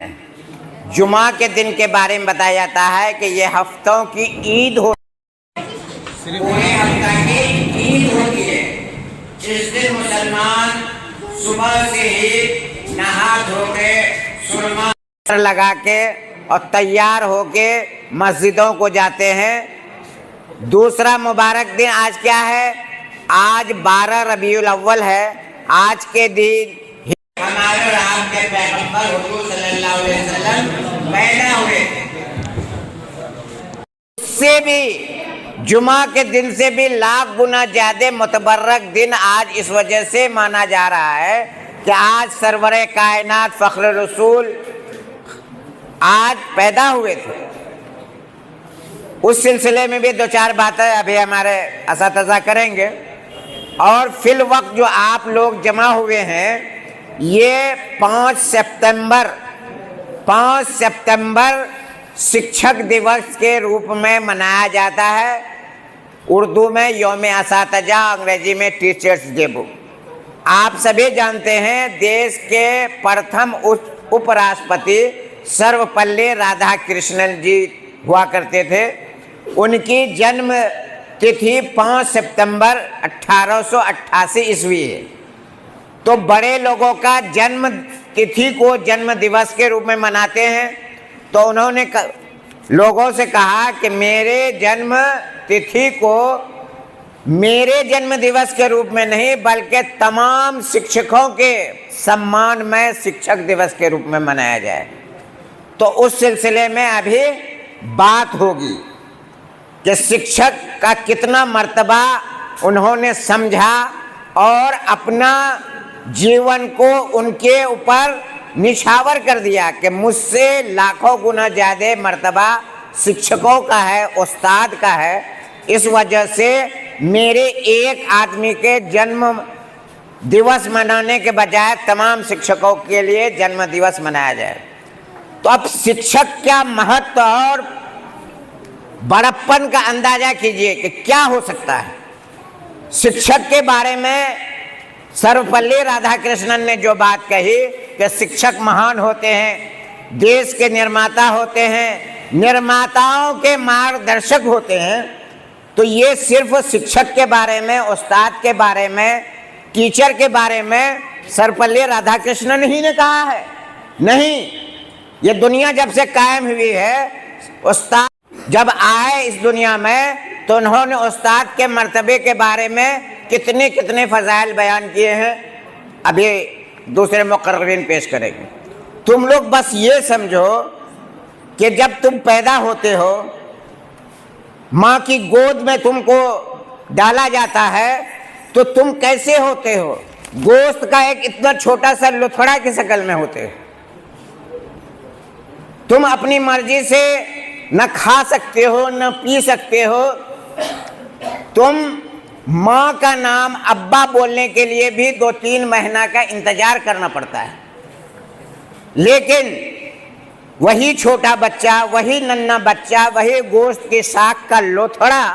जुमा के दिन के बारे में बताया जाता है कि ये हफ्तों की ईद हो, पूरे हफ्ता की ईद होती है। इस दिन मुसलमान सुबह से ही नहा धो के सुरमा लगा के और तैयार होके मस्जिदों को जाते हैं। दूसरा मुबारक दिन आज क्या है? आज 12 रबीउल अव्वल है। आज के दिन हमारे और आपके पैगंबर हुजूर सल्लल्लाहु अलैहि वसल्लम पैदा हुए। उससे भी जुमा के दिन से भी लाख गुना ज्यादा मुतबर्रक दिन आज इस वजह से माना जा रहा है कि आज सरवरे कायनात फख्र रसूल आज पैदा हुए थे। उस सिलसिले में भी दो चार बातें अभी हमारे असातिज़ा करेंगे। और फिल वक्त जो आप लोग जमा हुए हैं, ये 5 सितंबर शिक्षक दिवस के रूप में मनाया जाता है। उर्दू में यौम असातिज़ा, अंग्रेजी में टीचर्स डे। आप सभी जानते हैं देश के प्रथम उपराष्ट्रपति सर्वपल्ली राधाकृष्णन जी हुआ करते थे। उनकी जन्म तिथि 5 सितंबर 1888 ईस्वी है। तो बड़े लोगों का जन्म तिथि को जन्म दिवस के रूप में मनाते हैं। तो उन्होंने लोगों से कहा कि मेरे जन्म तिथि को मेरे जन्म दिवस के रूप में नहीं बल्कि तमाम शिक्षकों के सम्मान में शिक्षक दिवस के रूप में मनाया जाए। तो उस सिलसिले में अभी बात होगी कि शिक्षक का कितना मर्तबा उन्होंने समझा और अपना जीवन को उनके ऊपर निछावर कर दिया कि मुझसे लाखों गुना ज़्यादा मर्तबा शिक्षकों का है, उस्ताद का है। इस वजह से मेरे एक आदमी के जन्म दिवस मनाने के बजाय तमाम शिक्षकों के लिए जन्म दिवस मनाया जाए। तो अब शिक्षक क्या महत्व और बड़प्पन का अंदाजा कीजिए कि क्या हो सकता है। शिक्षक के बारे में सर्वपल्ली राधाकृष्णन ने जो बात कही कि शिक्षक महान होते हैं, देश के निर्माता होते हैं, निर्माताओं के मार्गदर्शक होते हैं। तो ये सिर्फ शिक्षक के बारे में, उस्ताद के बारे में, टीचर के बारे में सर्वपल्ली राधाकृष्णन ही ने कहा है। नहीं, ये दुनिया जब से कायम हुई है, उस्ताद जब आए इस दुनिया में तो उन्होंने उस्ताद के मर्तबे के बारे में कितने कितने फजाइल बयान किए हैं। अभी दूसरे मुकर्रिरीन पेश करेंगे। तुम लोग बस ये समझो कि जब तुम पैदा होते हो, माँ की गोद में तुमको डाला जाता है, तो तुम कैसे होते हो? गोश्त का एक इतना छोटा सा लुथड़ा की शक्ल में होते हो। तुम अपनी मर्जी से न खा सकते हो, न पी सकते हो। तुम माँ का नाम अब्बा बोलने के लिए भी 2-3 महीना का इंतजार करना पड़ता है। लेकिन वही छोटा बच्चा, वही नन्हा बच्चा, वही गोश्त की साख का लोथड़ा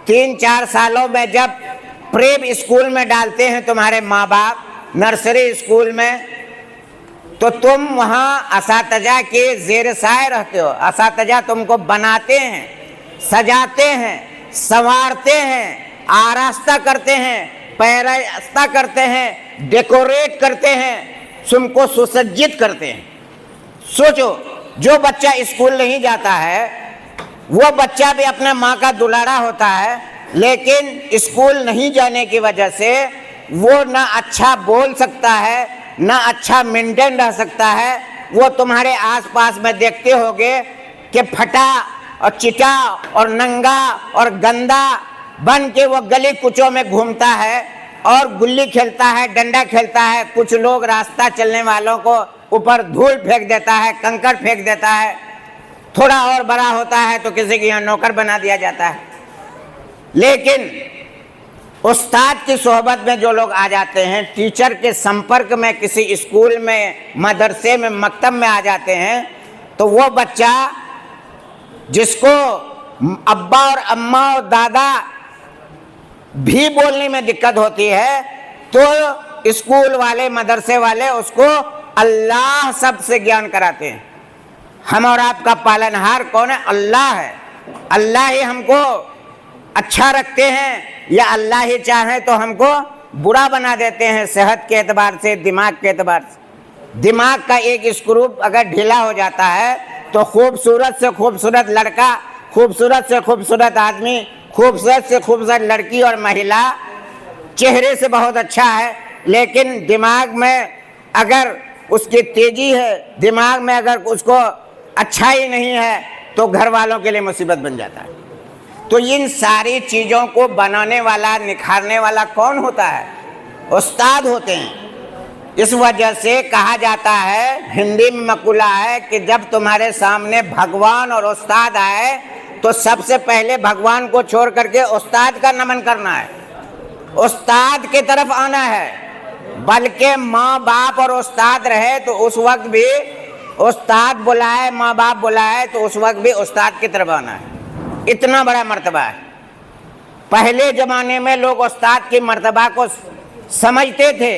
3-4 सालों में जब प्रेप स्कूल में डालते हैं तुम्हारे माँ बाप, नर्सरी स्कूल में, तो तुम वहाँ असातिज़ा के ज़ेर साए रहते हो। असातिज़ा तुमको बनाते हैं, सजाते हैं, संवारते हैं, आरास्ता करते हैं, पैरास्ता करते हैं, डेकोरेट करते हैं, तुमको सुसज्जित करते हैं। सोचो, जो बच्चा स्कूल नहीं जाता है वो बच्चा भी अपना माँ का दुलारा होता है, लेकिन स्कूल नहीं जाने की वजह से वो ना अच्छा बोल सकता है, ना अच्छा मेंटेन रह सकता है। वो तुम्हारे आसपास में देखते होगे कि फटा और चिटा और नंगा और गंदा बन के वो गली कुचों में घूमता है और गुल्ली खेलता है, डंडा खेलता है। कुछ लोग रास्ता चलने वालों को ऊपर धूल फेंक देता है, कंकड़ फेंक देता है। थोड़ा और बड़ा होता है तो किसी के यहाँ नौकर बना दिया जाता है। लेकिन उस्ताद की सोहबत में जो लोग आ जाते हैं, टीचर के संपर्क में किसी स्कूल में, मदरसे में, मकतब में आ जाते हैं, तो वो बच्चा जिसको अब्बा और अम्मा और दादा भी बोलने में दिक्कत होती है, तो स्कूल वाले, मदरसे वाले उसको अल्लाह सबसे ज्ञान कराते हैं। हम और आपका पालनहार कौन है? अल्लाह है। अल्लाह ही हमको अच्छा रखते हैं या अल्लाह ही चाहे तो हमको बुरा बना देते हैं, सेहत के एतबार से, दिमाग के एतबार से। दिमाग का एक स्क्रू अगर ढीला हो जाता है तो खूबसूरत से खूबसूरत लड़का, खूबसूरत से खूबसूरत आदमी, खूबसूरत से खूबसूरत लड़की और महिला चेहरे से बहुत अच्छा है, लेकिन दिमाग में अगर उसकी तेजी है, दिमाग में अगर उसको अच्छाई नहीं है तो घर वालों के लिए मुसीबत बन जाता है। तो इन सारी चीज़ों को बनाने वाला, निखारने वाला कौन होता है? उस्ताद होते हैं। इस वजह से कहा जाता है, हिंदी में मकुला है कि जब तुम्हारे सामने भगवान और उस्ताद आए तो सबसे पहले भगवान को छोड़ करके उस्ताद का नमन करना है, उस्ताद की तरफ आना है। बल्कि माँ बाप और उस्ताद रहे तो उस वक्त भी उस्ताद बुलाए, माँ बाप बुलाए तो उस वक्त भी उस्ताद की तरफ आना है। इतना बड़ा मर्तबा है। पहले ज़माने में लोग उस्ताद की मर्तबा को समझते थे।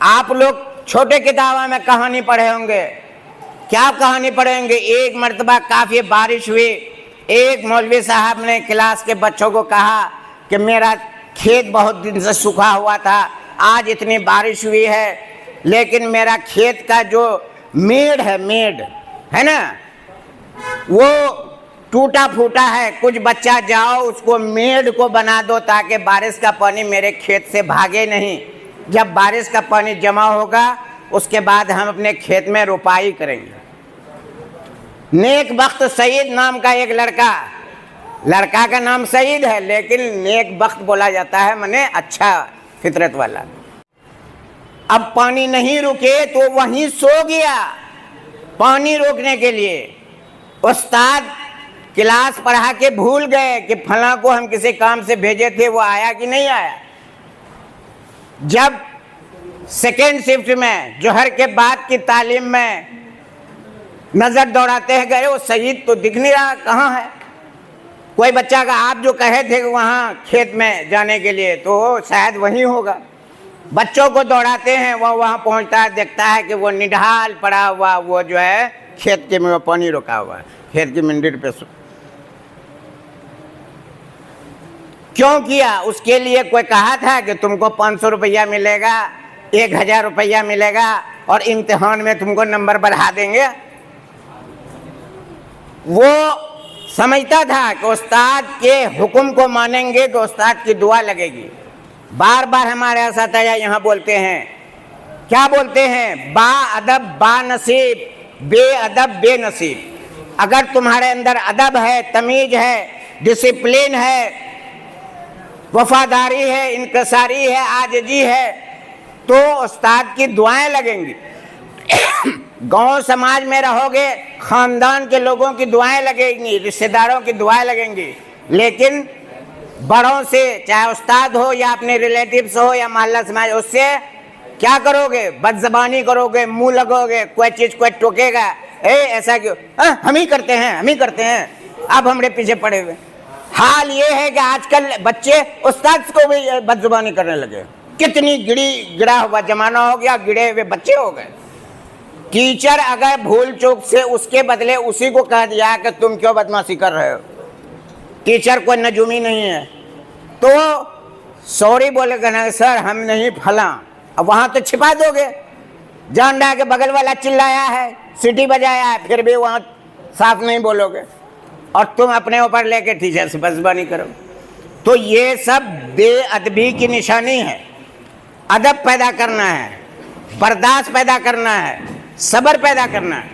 आप लोग छोटे किताबों में कहानी पढ़े होंगे। क्या कहानी पढ़ेंगे? एक मर्तबा काफ़ी बारिश हुई, एक मौलवी साहब ने क्लास के बच्चों को कहा कि मेरा खेत बहुत दिन से सूखा हुआ था, आज इतनी बारिश हुई है, लेकिन मेरा खेत का जो मेड़ है ना, वो टूटा फूटा है। कुछ बच्चा जाओ उसको मेड़ को बना दो ताकि बारिश का पानी मेरे खेत से भागे नहीं। जब बारिश का पानी जमा होगा उसके बाद हम अपने खेत में रोपाई करेंगे। नेक बख्त सईद नाम का एक लड़का का नाम सईद है, लेकिन नेक बख्त बोला जाता है, माने अच्छा फितरत वाला। अब पानी नहीं रुके तो वहीं सो गया। पानी रोकने के लिए उस्ताद क्लास पढ़ा के भूल गए कि फला को हम किसी काम से भेजे थे, वो आया कि नहीं आया। जब सेकेंड शिफ्ट में जोहर के बाद की तालीम में नज़र दौड़ाते हैं, गए वो सईद तो दिख नहीं रहा, कहाँ है? कोई बच्चा का आप जो कहे थे वहाँ खेत में जाने के लिए, तो शायद वहीं होगा। बच्चों को दौड़ाते हैं, वो वहाँ पहुँचता है, देखता है कि वो निढाल पड़ा हुआ, वो जो है खेत के में पानी रुका हुआ है, खेत की मंदिर पे। क्यों किया? उसके लिए कोई कहा था कि तुमको 500 रुपया मिलेगा, 1000 रुपया मिलेगा और इम्तिहान में तुमको नंबर बढ़ा देंगे? वो समझता था कि उस्ताद के हुक्म को मानेंगे तो उस्ताद की दुआ लगेगी। बार बार हमारे असतिज़ा यहाँ बोलते हैं, क्या बोलते हैं? बा अदब बा नसीब, बे अदब बे नसीब। अगर तुम्हारे अंदर अदब है, तमीज़ है, डिसिप्लिन है, वफादारी है, इंकसारी है, आजिज़ी है, तो उस्ताद की दुआएं लगेंगी। गांव समाज में रहोगे, ख़ानदान के लोगों की दुआएं लगेंगी, रिश्तेदारों की दुआएं लगेंगी। लेकिन बड़ों से, चाहे उस्ताद हो या अपने रिलेटिव्स हो या मोहल्ला समाज, उससे क्या करोगे? बदज़बानी करोगे, मुंह लगोगे, कोई चीज़ कोई टोकेगा, ऐसा क्यों, हम ही करते हैं, अब हमारे पीछे पड़े हुए। हाल ये है कि आजकल बच्चे उस्ताद को भी बदजुबानी करने लगे। कितनी गिरा हुआ जमाना हो गया, गिरे हुए बच्चे हो गए। टीचर अगर भूल चूक से उसके बदले उसी को कह दिया कि तुम क्यों बदमाशी कर रहे हो, टीचर कोई नजूमी नहीं है, तो सॉरी बोलेगा ना, सर हम नहीं फला। अब वहाँ तो छिपा दोगे, जान रहा है कि बगल वाला चिल्लाया है, सीटी बजाया है, फिर भी वहाँ साफ नहीं बोलोगे और तुम अपने ऊपर लेके टीचर से बदजुबानी करो। तो ये सब बेअदबी की निशानी है। अदब पैदा करना है, बर्दाश्त पैदा करना है, सब्र पैदा करना है।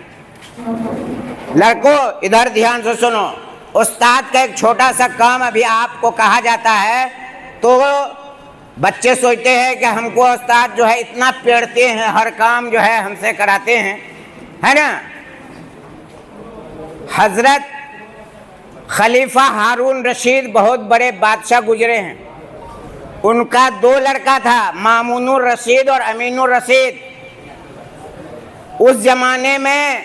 लड़कों इधर ध्यान से सुनो, उस्ताद का एक छोटा सा काम अभी आपको कहा जाता है तो बच्चे सोचते हैं कि हमको उस्ताद जो है इतना पेड़ते हैं, हर काम जो है हमसे कराते हैं, है ना। हजरत खलीफा हारून रशीद बहुत बड़े बादशाह गुजरे हैं। उनका 2 लड़का था, मामूनुर रशीद और अमीनुर रशीद। उस जमाने में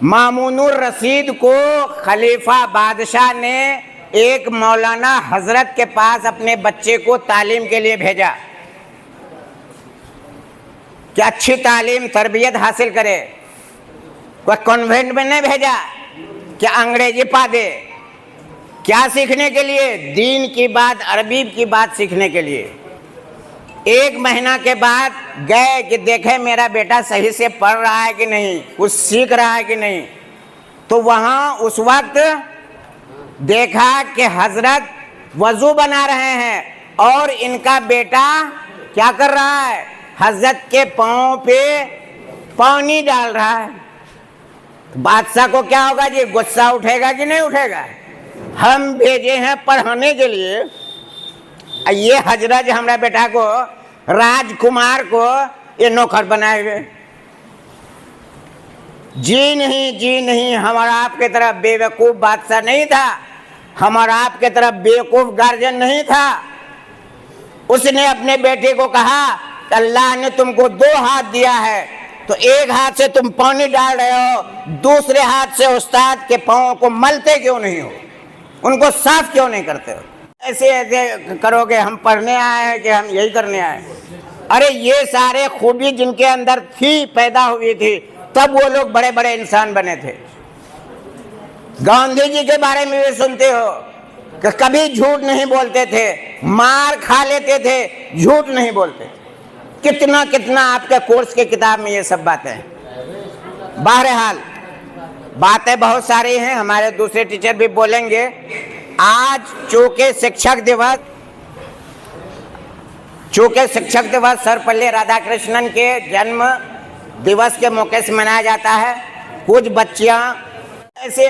मामूनुर रशीद को खलीफा बादशाह ने एक मौलाना हजरत के पास अपने बच्चे को तालीम के लिए भेजा। कि अच्छी तालीम तरबियत हासिल करे, कोई कॉन्वेंट में नहीं भेजा कि अंग्रेजी पा दे। क्या सीखने के लिए? दीन की बात, अरबी की बात सीखने के लिए। 1 महीना के बाद गए कि देखे मेरा बेटा सही से पढ़ रहा है कि नहीं, कुछ सीख रहा है कि नहीं। तो वहाँ उस वक्त देखा कि हजरत वजू बना रहे हैं और इनका बेटा क्या कर रहा है? हजरत के पाँव पे पानी डाल रहा है। बादशाह को क्या होगा जी? गुस्सा उठेगा कि नहीं उठेगा? हम भेजे हैं पढ़ाने के लिए, ये हजरत हमारा बेटा को, राजकुमार को ये नौकर बनाए हुए। जी नहीं, जी नहीं, हमारा आपके तरफ बेवकूफ़ बादशाह नहीं था, हमारा आपके तरफ बेवकूफ़ गार्जियन नहीं था। उसने अपने बेटे को कहा अल्लाह ने तुमको 2 हाथ दिया है, तो एक हाथ से तुम पानी डाल रहे हो, दूसरे हाथ से उस्ताद के पाँव को मलते क्यों नहीं हो, उनको साफ क्यों नहीं करते हो? ऐसे ऐसे करोगे, हम पढ़ने आए हैं कि हम यही करने आए? अरे ये सारे खूबी जिनके अंदर थी, पैदा हुई थी, तब वो लोग बड़े बड़े इंसान बने थे। गांधी जी के बारे में भी सुनते हो कि कभी झूठ नहीं बोलते थे, मार खा लेते थे, झूठ नहीं बोलते थे। कितना कितना आपके कोर्स के किताब में ये सब बातें हैं। बहरहाल बातें बहुत सारी हैं, हमारे दूसरे टीचर भी बोलेंगे। आज चूँकि शिक्षक दिवस सर्वपल्ली राधाकृष्णन के जन्म दिवस के मौके से मनाया जाता है। कुछ बच्चियां ऐसे